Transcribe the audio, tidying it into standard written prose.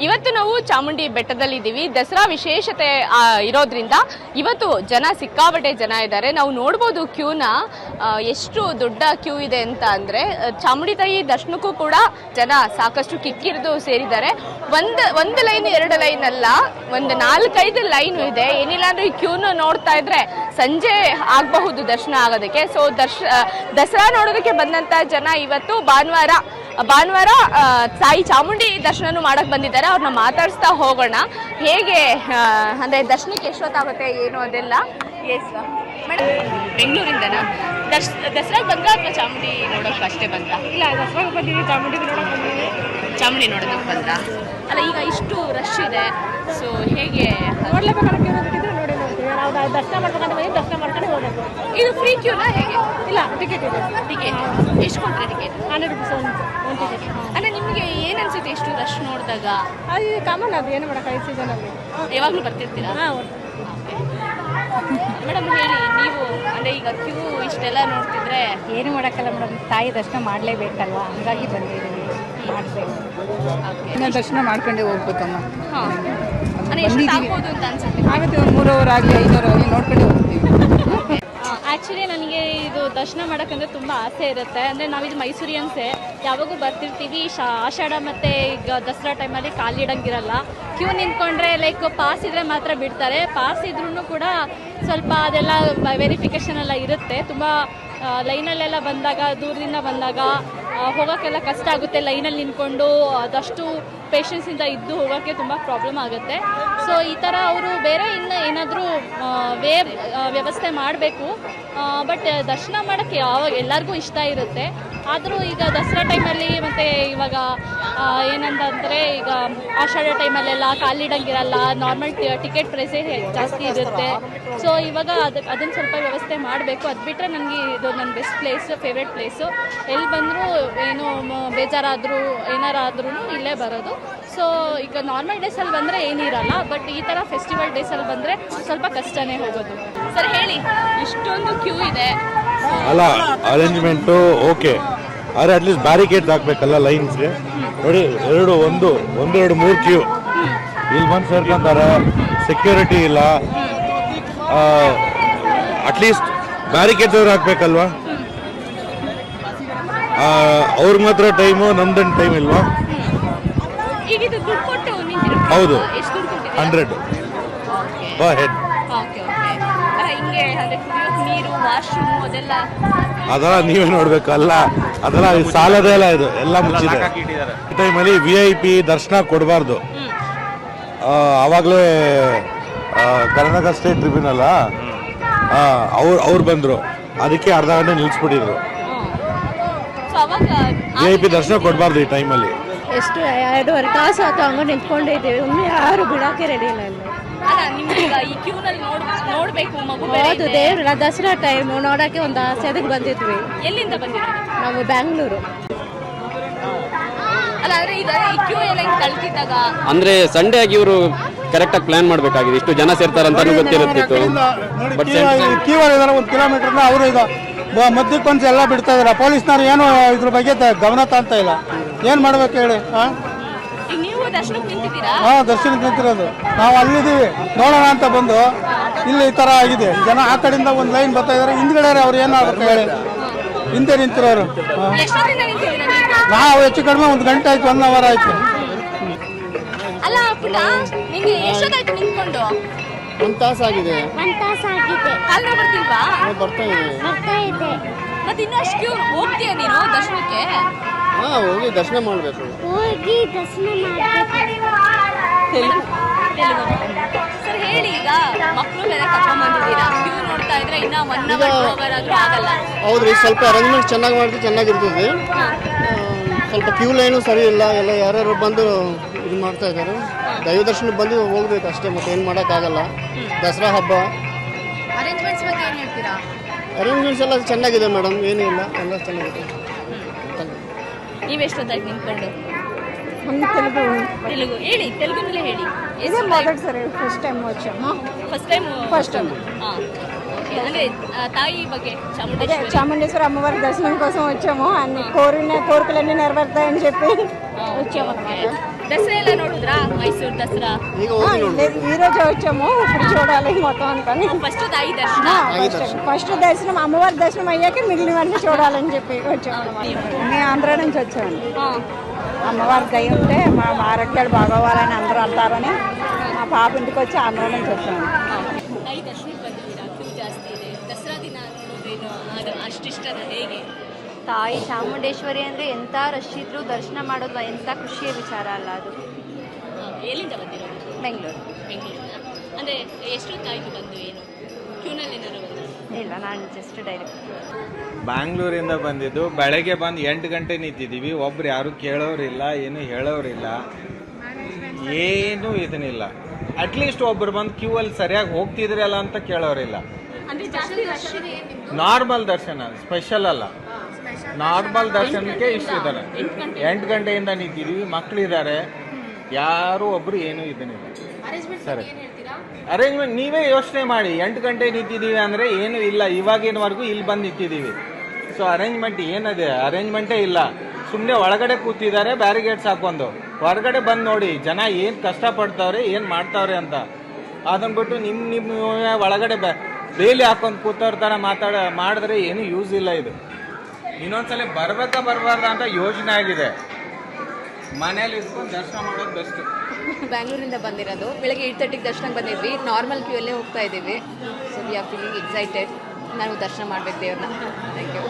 ಇವತ್ತು ನಾವು ಚಾಮುಂಡಿ ಬೆಟ್ಟದಲ್ಲಿದ್ದೀವಿ. ದಸರಾ ವಿಶೇಷತೆ ಇರೋದ್ರಿಂದ ಇವತ್ತು ಜನ ಸಿಕ್ಕಾಪಟ್ಟೆ ಜನ ಇದ್ದಾರೆ. ನಾವು ನೋಡ್ಬೋದು ಕ್ಯೂನ, ಎಷ್ಟು ದೊಡ್ಡ ಕ್ಯೂ ಇದೆ ಅಂತ ಅಂದರೆ ಚಾಮುಂಡಿ ತಾಯಿ ದರ್ಶನಕ್ಕೂ ಕೂಡ ಜನ ಸಾಕಷ್ಟು ಕಿಕ್ಕಿರಿದು ಸೇರಿದ್ದಾರೆ. ಒಂದು ಲೈನ್ 2 ಲೈನ್ ಅಲ್ಲ, ಒಂದು 4-5 ಲೈನ್ ಇದೆ. ಏನಿಲ್ಲ ಅಂದ್ರೆ ಈ ಕ್ಯೂನ ನೋಡ್ತಾ ಇದ್ರೆ ಸಂಜೆ ಆಗಬಹುದು ದರ್ಶನ ಆಗೋದಕ್ಕೆ. ಸೊ ದಸರಾ ನೋಡೋದಕ್ಕೆ ಬಂದಂತ ಜನ ಇವತ್ತು ಭಾನುವಾರ ತಾಯಿ ಚಾಮುಂಡಿ ದರ್ಶನ ಮಾಡಕ್ ಬಂದಿದ್ದಾರೆ. ಅವ್ರನ್ನ ಮಾತಾಡಿಸ್ತಾ ಹೋಗೋಣ. ಹೇಗೆ ಅಂದ್ರೆ ದರ್ಶನಕ್ಕೆ ಎಷ್ಟೊತ್ತಾಗುತ್ತೆ ಏನು ಅದೆಲ್ಲ. ಎಸ್ ಮೇಡಮ್, ಬೆಂಗಳೂರಿಂದನಾ ದಸರಾಗೆ ಬಂದ್ರ ಅಥವಾ ಚಾಮುಂಡಿ ನೋಡೋಕೆ ಅಷ್ಟೇ ಬಂತ? ಇಲ್ಲ, ದಸರಾಗೆ ಬಂದಿದ್ದೀವಿ, ಚಾಮುಂಡಿ ನೋಡೋಕೆ ಬಂದಿದ್ದೀವಿ. ಚಾಮುಂಡಿ ನೋಡೋದಕ್ಕೆ ಬಂದ್ರ? ಅಲ್ಲ, ಈಗ ಇಷ್ಟು ರಶ್ ಇದೆ, ಸೊ ಹೇಗೆ ನೋಡ್ಲೇಬೇಕಾದ್ರೆ ನೋಡಿ ನೋಡ್ತೀವಿ. ನಾವು ದರ್ಶನ ಮಾಡ್ಬೇಕಂತ ಬಂದು ದರ್ಶನ ಮಾಡ್ಕೊಂಡು ಹೋಗ್ಬೇಕು. ಇದು ಫ್ರೀ ಕ್ಯೂನಾ ಹೇಗೆ? ಇಲ್ಲ, ಟಿಕೆಟ್ ಇದೆ. ಟಿಕೆಟ್ ಎಷ್ಟು ಕೊಡ್ತಾರೆ? ಟಿಕೆಟ್ 100 ರೂಪೀಸ್ ಒಂದು ಟಿಕೆಟ್. ಅಲ್ಲ, ನಿಮಗೆ ಏನು ಅನ್ಸುತ್ತೆ ಇಷ್ಟು ರಶ್ ನೋಡಿದಾಗ? ಅದು ಕಾಮನ್, ಅದು ಏನು ಮಾಡೋಕ್ಕಾಗಿ ಸೀಸನಲ್ಲಿ ಯಾವಾಗಲೂ ಬರ್ತಿರ್ತೀರಾ? ಹಾಂ. ಮೇಡಮ್ ಹೇಳಿ, ನೀವು ಅಂದರೆ ಈಗ ಕ್ಯೂ ಇಷ್ಟೆಲ್ಲ ನೋಡ್ತಿದ್ರೆ ಏನು ಮಾಡೋಕ್ಕಲ್ಲ ಮೇಡಮ್, ತಾಯಿ ದರ್ಶನ ಮಾಡಲೇಬೇಕಲ್ವಾ, ಹಂಗಾಗಿ ಬಂದಿದ್ದೀವಿ, ಮಾಡಬೇಕು. ಇನ್ನು ದರ್ಶನ ಮಾಡ್ಕೊಂಡೇ ಹೋಗ್ಬೇಕಮ್ಮ. ಹಾಂ, ಅಂದರೆ ಎಷ್ಟು ಆಗ್ಬೋದು ಅಂತ ಅನ್ಸುತ್ತೆ? ಆಗುತ್ತೆ, ಒಂದು 3 ಅವರ್ ಆಗಲಿ 5 ಅವರ್ ಆಗಲಿ ನೋಡ್ಕೊಂಡೇ ಹೋಗ್ತೀವಿ. ಆ್ಯಕ್ಚುಲಿ ನನಗೆ ಇದು ದರ್ಶನ ಮಾಡೋಕ್ಕಂದ್ರೆ ತುಂಬ ಆಸೆ ಇರುತ್ತೆ. ಅಂದರೆ ನಾವಿದು ಮೈಸೂರಿಯನ್ಸೇ, ಯಾವಾಗೂ ಬರ್ತಿರ್ತೀವಿ. ಆಷಾಢ ಮತ್ತು ಈಗ ದಸರಾ ಟೈಮಲ್ಲಿ ಕಾಲಿಡಂಗಿರಲ್ಲ. ಕ್ಯೂ ನಿಂತ್ಕೊಂಡ್ರೆ ಲೈಕ್ ಪಾಸ್ ಇದ್ದರೆ ಮಾತ್ರ ಬಿಡ್ತಾರೆ. ಪಾಸ್ ಇದ್ರೂ ಕೂಡ ಸ್ವಲ್ಪ ಅದೆಲ್ಲ ವೆರಿಫಿಕೇಷನ್ ಎಲ್ಲ ಇರುತ್ತೆ. ತುಂಬ ಲೈನಲ್ಲೆಲ್ಲ ಬಂದಾಗ, ದೂರದಿಂದ ಬಂದಾಗ ಹೋಗೋಕ್ಕೆಲ್ಲ ಕಷ್ಟ ಆಗುತ್ತೆ. ಲೈನಲ್ಲಿ ನಿಂತ್ಕೊಂಡು ಅದಷ್ಟು ಪೇಷನ್ಸಿಂದ ಇದ್ದು ಹೋಗೋಕ್ಕೆ ತುಂಬ ಪ್ರಾಬ್ಲಮ್ ಆಗುತ್ತೆ. ಸೊ ಈ ಥರ ಅವರು ಬೇರೆ ಇನ್ನು ಏನಾದರೂ ವ್ಯವಸ್ಥೆ ಮಾಡಬೇಕು. ಬಟ್ ದರ್ಶನ ಮಾಡೋಕ್ಕೆ ಎಲ್ಲರಿಗೂ ಇಷ್ಟ ಇರುತ್ತೆ. ಆದರೂ ಈಗ ದಸರಾ ಟೈಮಲ್ಲಿ ಮತ್ತು ಇವಾಗ ಏನಂತಂದರೆ ಈಗ ಆಷಾಢ ಟೈಮಲ್ಲೆಲ್ಲ ಕಾಲಿಡಂಗಿರಲ್ಲ, ನಾರ್ಮಲ್ ಟಿಕೆಟ್ ಪ್ರೈಸೇ ಜಾಸ್ತಿ ಇರುತ್ತೆ. ಸೊ ಇವಾಗ ಅದನ್ನು ಸ್ವಲ್ಪ ವ್ಯವಸ್ಥೆ ಮಾಡಬೇಕು. ಅದು ಬಿಟ್ಟರೆ ನನಗೆ ಇದು ನನ್ನ ಬೆಸ್ಟ್ ಪ್ಲೇಸ್, ಫೇವ್ರೆಟ್ ಪ್ಲೇಸು. ಎಲ್ಲಿ ಬಂದರೂ ಏನೋ ಬೇಜಾರಾದರೂ ಏನಾರಾದ್ರೂ ಇಲ್ಲೇ ಬರೋದು. ಸೊ ಈಗ ನಾರ್ಮಲ್ ಡೇಸಲ್ಲಿ ಬಂದರೆ ಏನಿರಲ್ಲ, ಬಟ್ ಈ ಥರ ಫೆಸ್ಟಿವಲ್ ಡೇಸಲ್ಲಿ ಬಂದರೆ ಸ್ವಲ್ಪ ಕಷ್ಟನೇ ಹೋಗೋದು. ಸರ್ ಹೇಳಿ, ಇಷ್ಟೊಂದು ಕ್ಯೂ ಇದೆ. ಅಲ್ಲ, ಅರೇಂಜ್ಮೆಂಟು ಓಕೆ, ಆದರೆ ಅಟ್ಲೀಸ್ಟ್ ಬ್ಯಾರಿಕೇಡ್ ಹಾಕ್ಬೇಕಲ್ಲ ಲೈನ್ಸ್ಗೆ. ನೋಡಿ, 1, 2, 3 ಕ್ಯೂ ಇಲ್ಲಿ ಬಂದು ಸೇರ್ಕೊಂತಾರೆ. ಸೆಕ್ಯೂರಿಟಿ ಇಲ್ಲ, ಅಟ್ಲೀಸ್ಟ್ ಬ್ಯಾರಿಕೇಡ್ ಹಾಕ್ಬೇಕಲ್ವಾ? ಅವ್ರಿಗೆ ಮಾತ್ರ ಟೈಮು, ನಮ್ದೇನು ಟೈಮ್ ಇಲ್ವಾ? ಈಗ ಇದು ದುಡ್ಡು ಕೊಟ್ಟು ನಿಂತಿರೋ? ಹೌದು, ಎಷ್ಟು ದುಡ್ಡು ಕೊಟ್ಟಿದ್ದೀರಾ? 100. ಬಾ ಹೆಡ್. Okay okay. ಹಿಂಗೆ ಅಂದರೆ ಕುಡಿಯೋಕೆ ನೀರು, ವಾಶ್ರೂಮ್ ಅದೆಲ್ಲ ಅದೆಲ್ಲ ನೀವೇ ನೋಡ್ಬೇಕು. ಅಲ್ಲ, ಅದೆಲ್ಲ ಸಾಲದೇ ಇಲ್ಲ, ಇದು ಎಲ್ಲ ಮುಚ್ಚಿದೆ. ಈ ಟೈಮಲ್ಲಿ VIP ದರ್ಶನ ಕೊಡಬಾರ್ದು. ಆವಾಗಲೇ ಕರ್ನಾಟಕ ಸ್ಟೇಟ್ ಟ್ರಿಬ್ಯುನಲ್ ಅವ್ರು ಬಂದರು, ಅದಕ್ಕೆ ಅರ್ಧ ಗಂಟೆ ನಿಲ್ಲಿಸ್ಬಿಟ್ಟಿದ್ರು. VIP ದರ್ಶನ ಕೊಡಬಾರ್ದು ಈ ಟೈಮಲ್ಲಿ. ಎಷ್ಟು 2.5 ತಾಸು ಆಯ್ತು ಹಂಗೆ ನಿಂತ್ಕೊಂಡಿದ್ದೀವಿ, ಇನ್ನೂ ಯಾರು ಬಿಡೋಕ್ಕೆ ರೆಡಿ ಇಲ್ಲ ಇಲ್ಲಿ. ಅಲ್ಲ, ನಿಮ್ಗೆ ಈ ಕ್ಯೂನಲ್ಲಿ ನೋಡಬೇಕು ಮಗು. ಹೌದು, ದೇವ್ರ ದಸರಾ ಟೈಮು ನೋಡೋಕ್ಕೆ ಒಂದು ಆಸೆ, ಅದಕ್ಕೆ ಬಂದಿದ್ವಿ. ಎಲ್ಲಿಂದ ಬಂದಿರೋದು? ನಾವು ಬ್ಯಾಂಗ್ಳೂರು. ಅಲ್ಲ, ಅಂದರೆ ಈಗ ಈ ಕ್ಯೂ ಎಲ್ಲ ಹಿಂಗೆ ಕಳ್ತಿದ್ದಾಗ ಅಂದ್ರೆ ಸಂಡೇ ಆಗಿ ಇವರು ಕರೆಕ್ಟಾಗಿ ಪ್ಲಾನ್ ಮಾಡಬೇಕಾಗಿದೆ. ಇಷ್ಟು ಜನ ಸೇರ್ತಾರೆ ಅಂತ ಗೊತ್ತಿರುತ್ತಿತ್ತು. ಬಟ್ ಕ್ಯೂ ಇದಾರೆ 1 ಕಿಲೋಮೀಟರ್ನ, ಅವರು ಇದು ಮಧ್ಯಕ್ಕೆ ಬಂದು ಎಲ್ಲ ಬಿಡ್ತಾ ಇದಾರೆ. ಪೊಲೀಸ್ನವ್ರು ಏನು ಇದ್ರ ಬಗ್ಗೆ ಗಮನ ತಾಂತ ಇಲ್ಲ. ಏನು ಮಾಡ್ಬೇಕು ಹೇಳಿ? ಈಗ ನೀವು ದರ್ಶನಕ್ಕೆ ನಿಂತಿದ್ದೀರಾ? ಹಾಂ, ದರ್ಶನಕ್ಕೆ ನಿಂತಿರೋದು. ನಾವು ಅಲ್ಲಿದ್ದೀವಿ, ನೋಡೋಣ ಅಂತ ಬಂದು ಇಲ್ಲಿ ಈ ಥರ ಆಗಿದೆ. ಜನ ಆ ಕಡೆಯಿಂದ ಒಂದು ಲೈನ್ ಬರ್ತಾ ಇದ್ದಾರೆ, ಹಿಂದ್ಗಡೆ ಅವ್ರು ಏನು ಮಾಡ್ಬೇಕು ಹೇಳಿ? ಹಿಂದೆ ನಿಂತಿರೋರು. ಎಷ್ಟೊತ್ತಿಂದ ನಿಂತಿದ್ದೀರಾ ನೀವು? ನಾವು ಹೆಚ್ಚು ಕಡಿಮೆ 1 ಗಂಟೆ ಆಯ್ತು, 1 ಅವರ್ ಆಯ್ತು. ಅಲ್ಲ ಪುಟ್ಟ, ನಿಂಗೆ ಎಷ್ಟೊತ್ತಾಯ್ತು ನಿಂತ್ಕೊಂಡು? 1 ತಾಸು ಆಗಿದೆ. 1 ತಾಸು ಆಗಿದೆ. ಕಾಲ್ ಬರ್ತಿಲ್ವಾ? ಬರ್ತಾ ಇದೆ. ಮತ್ತೆ ಇನ್ನೂ ಅಷ್ಟು ಕ್ಯೂ ಹೋಗ್ತೀಯ ನೀನು ದರ್ಶನಕ್ಕೆ? ಹಾಂ, ಹೋಗಿ ದರ್ಶನ ಮಾಡಬೇಕು. ತೆಲುಗು. ಸರ್ ಹೇಳಿ, ಈಗ ಮಕ್ಕಳು ಬೇರೆ ಕರ್ಕೊಂಡ್ ಬಂದಿದ್ದೀರಾ, ಕ್ಯೂ ನೋಡ್ತಾ ಇದ್ರೆ ಇನ್ನ 1 ಅವರ್ 2 ಅವರ್ ಆದ್ರೂ ಆಗಲ್ಲ. ಹೌದ್ರಿ, ಸ್ವಲ್ಪ ಅರೇಂಜ್ಮೆಂಟ್ ಚೆನ್ನಾಗಿ ಮಾಡಿದ್ರೆ ಚೆನ್ನಾಗಿರ್ತದೆ. ಸ್ವಲ್ಪ ಕ್ಯೂ ಲೈನು ಸರಿ ಇಲ್ಲ, ಎಲ್ಲ ಯಾರ್ಯಾರು ಬಂದು ಇದು ಮಾಡ್ತಾ ಇದ್ದಾರೆ. ದೈವ ದರ್ಶನಕ್ಕೆ ಬಂದು ಹೋಗ್ಬೇಕು ಅಷ್ಟೇ, ಮತ್ತೆ ಏನು ಮಾಡೋಕ್ಕಾಗಲ್ಲ. ದಸರಾ ಹಬ್ಬ ಅರೇಂಜ್ಮೆಂಟ್ಸ್ ಬಗ್ಗೆ ಏನು ಹೇಳ್ತೀರಾ? ಅರೇಂಜ್ಮೆಂಟ್ಸ್ ಎಲ್ಲ ಚೆನ್ನಾಗಿದೆ ಮೇಡಮ್, ಏನಿಲ್ಲ, ಎಲ್ಲ ಚೆನ್ನಾಗಿದೆ. ನೀವೆಷ್ಟೊತ್ತಾಯ್ತು ನಿಂತ್ಕೊಂಡು? తెలుగు ಹೇಳಿ, ತೆಲುಗುನಲ್ಲೇ ಹೇಳಿ. ఇదే మొదటిసారి ఫస్ట్ టైం వచ్చాము. First time okay. అంటే తాయి ಬಗ್ಗೆ చాముండేశ్వరి అమ్మవారి దర్శనం కోసం వచ్చాము. అన్ని కోరికలన్నీ నెరవేరుతాయని చెప్పి దసరా ఎలా నోడుద్రా మైసూర్ దసరా ಈಗ ಹೋಗಿ ನೋಡ್ಬೇಕು. ఈ రోజు వచ్చాము ఇప్పుడు చూడాలి మొత్తం అంతా ఫస్ట్ దాయి దర్శన ఫస్ట్ దర్శనం అమ్మవారి దర్శనం అయ్యాక మిగిలినవన్నీ చూడాలని చెప్పి వచ్చాము. మేము ఆంధ్ర నుంచి వచ్చాము. అమ్మవారి దయ ఉంటే మా ఆరోగ్యాలు బాగోవాలని అందరూ అంటారని మా పాప ఇంటికి వచ్చి ఆంధ్ర నుంచి వచ్చాము. ತಾಯಿ ದರ್ಶನಕ್ಕೆ ಬಂದಿದ್ದೀರಾ ಕ್ಯೂ ಜಾಸ್ತಿ ಇದೆ ದಸರಾ ದಿನ ನೋಡೋದೇನು ಅದು ಅಷ್ಟಿಷ್ಟದ ಹೇಗೆ ತಾಯಿ ಚಾಮುಂಡೇಶ್ವರಿ ಅಂದರೆ ಎಂಥ ರಶ್ ಇದ್ರೂ ದರ್ಶನ ಮಾಡೋದು ಎಂಥ ಖುಷಿಯ ವಿಚಾರ ಅಲ್ಲ ಅದು. ಎಲ್ಲಿಂದ ಬಂದಿರೋದು ಬೆಂಗಳೂರು ಬೆಂಗಳೂರಿನ ಅಂದರೆ ಎಷ್ಟೊತ್ತಾಯಿತು ಬಂದು ಏನು ಕ್ಯೂನಲ್ಲಿ ಏನಾದ್ರು ಬಂದು ಇಲ್ಲ, ನಾನು ಜಸ್ಟ್ ಡೈರೆಕ್ಟ್ ಬ್ಯಾಂಗ್ಳೂರಿಂದ ಬಂದಿದ್ದು. ಬೆಳಗ್ಗೆ ಬಂದು 8 ಗಂಟೆ ನಿಂತಿದ್ದೀವಿ. ಒಬ್ರು ಯಾರು ಕೇಳೋರಿಲ್ಲ, ಏನು ಹೇಳೋರಿಲ್ಲ, ಏನು ಇದನ್ನಿಲ್ಲ. ಅಟ್ಲೀಸ್ಟ್ ಒಬ್ರು ಬಂದು ಕ್ಯೂ ಅಲ್ಲಿ ಸರಿಯಾಗಿ ಹೋಗ್ತಿದ್ರಲ್ಲ ಅಂತ ಕೇಳೋರಿಲ್ಲ. ಅಂದರೆ ಜಾಸ್ತಿ ರಶ್ ನಾರ್ಮಲ್ ದರ್ಶನ, ಸ್ಪೆಷಲ್ ಅಲ್ಲ, ನಾರ್ಮಲ್ ದರ್ಶನಕ್ಕೆ ಇಷ್ಟು ಇದ್ದಾರೆ. 8 ಗಂಟೆಯಿಂದ ನಿಂತಿದ್ದೀವಿ, ಮಕ್ಕಳಿದ್ದಾರೆ, ಯಾರು ಒಬ್ರು ಏನು ಇದನ್ನಿಲ್ಲ. ಸರಿ, ಅರೇಂಜ್ಮೆಂಟ್ ನೀವೇ ಯೋಚನೆ ಮಾಡಿ. 8 ಗಂಟೆ ನಿಂತಿದ್ದೀವಿ ಅಂದರೆ ಏನು ಇಲ್ಲ, ಇವಾಗಿನವರೆಗೂ ಇಲ್ಲಿ ಬಂದು ನಿಂತಿದ್ದೀವಿ. ಸೊ ಅರೇಂಜ್ಮೆಂಟ್ ಏನದೆ, ಅರೇಂಜ್ಮೆಂಟೇ ಇಲ್ಲ. ಸುಮ್ಮನೆ ಒಳಗಡೆ ಕೂತಿದ್ದಾರೆ ಬ್ಯಾರಿಗೇಡ್ಸ್ ಹಾಕೊಂಡು. ಹೊರಗಡೆ ಬಂದು ನೋಡಿ ಜನ ಏನು ಕಷ್ಟಪಡ್ತಾವ್ರೆ, ಏನು ಮಾಡ್ತಾವ್ರೆ ಅಂತ. ಅದನ್ನ ಬಿಟ್ಟು ನಿಮ್ಮ ಒಳಗಡೆ ಬೇಲಿ ಹಾಕೊಂಡು ಕೂತವ್ರ ಥರ ಮಾಡಿದ್ರೆ ಏನು ಯೂಸ್ ಇಲ್ಲ. ಇದು ಇನ್ನೊಂದ್ಸಲ ಬರಬಾರ್ದ ಅಂತ ಯೋಜನೆ ಆಗಿದೆ. ಮನೇಲಿ ಇಟ್ಕೊಂಡು ದರ್ಶನ ಮಾಡೋದು ಬೆಸ್ಟ್. ಬ್ಯಾಂಗ್ಳೂರಿಂದ ಬಂದಿರೋದು. ಬೆಳಗ್ಗೆ 8:30ಗೆ ದರ್ಶನಕ್ಕೆ ಬಂದಿದ್ವಿ. ನಾರ್ಮಲ್ ಕ್ಯೂ ಅಲ್ಲೇ ಹೋಗ್ತಾ ಇದ್ದೀವಿ. So we are feeling excited. ನಾವು ದರ್ಶನ ಮಾಡ್ಬೇಕು ದೇವ್ರನ್ನ. Thank you.